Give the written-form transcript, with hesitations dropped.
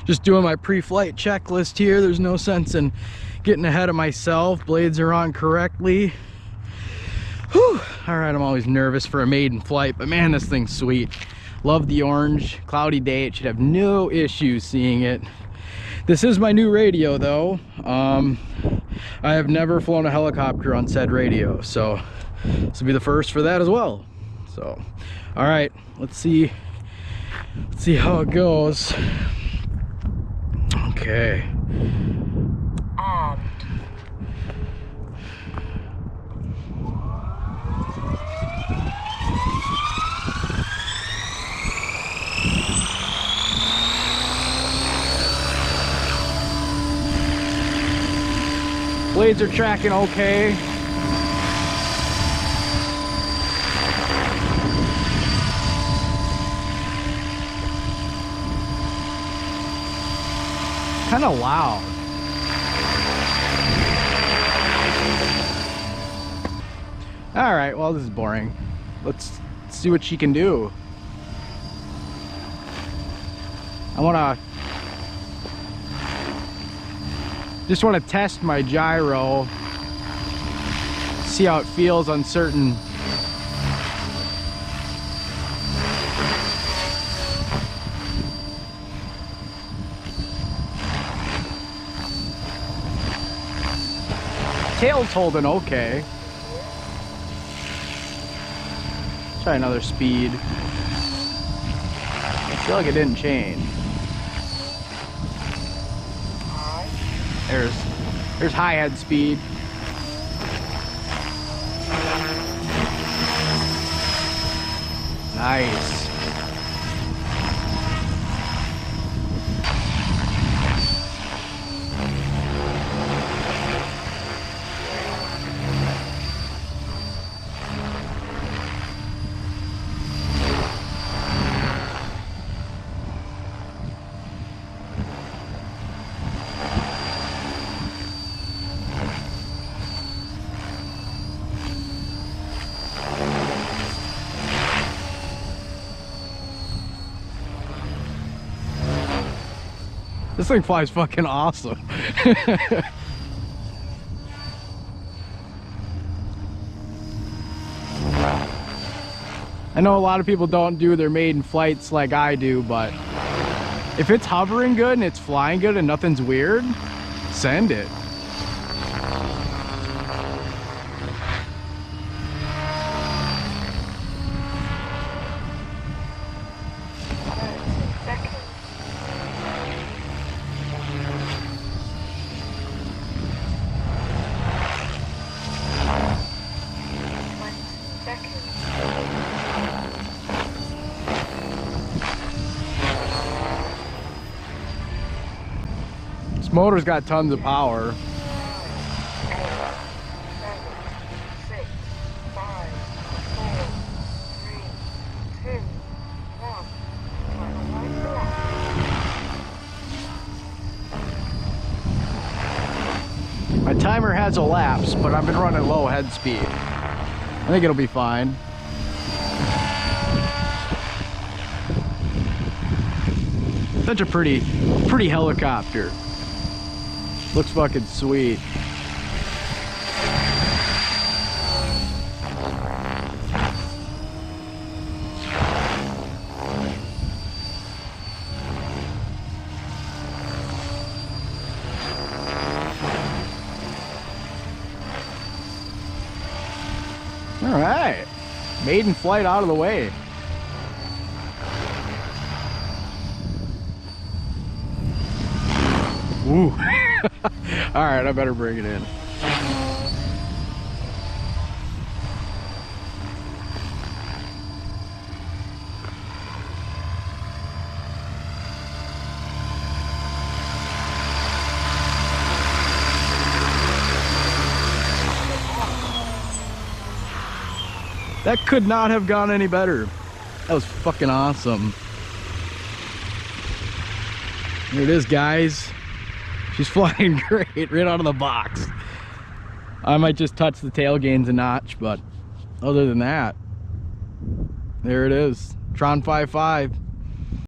Just doing my pre-flight checklist here. There's no sense in getting ahead of myself. Blades are on correctly. Whew. All right, I'm always nervous for a maiden flight, but man, this thing's sweet. Love the orange. Cloudy day, it should have no issues seeing it. This is my new radio though. I have never flown a helicopter on said radio, so this will be the first for that as well. So, all right, let's see how it goes. Okay. Blades are tracking okay. Kind of loud. All right, well, this is boring. Let's see what she can do. Just want to test my gyro, see how it feels on certain tail's holding okay. Try another speed. I feel like it didn't change. There's high head speed. Nice. This thing flies fucking awesome. I know a lot of people don't do their maiden flights like I do, but if it's hovering good and it's flying good and nothing's weird, send it. Motor's got tons of power. 8, 7, 6, 5, 4, 3, 2, 1. My timer has elapsed, but I've been running low head speed. I think it'll be fine. Such a pretty helicopter. Looks fucking sweet. All right, maiden flight out of the way. Ooh. All right, I better bring it in. That could not have gone any better. That was fucking awesome. Here it is, guys. She's flying great right out of the box. I might just touch the tail gains a notch, but other than that, there it is. Tron 5.5.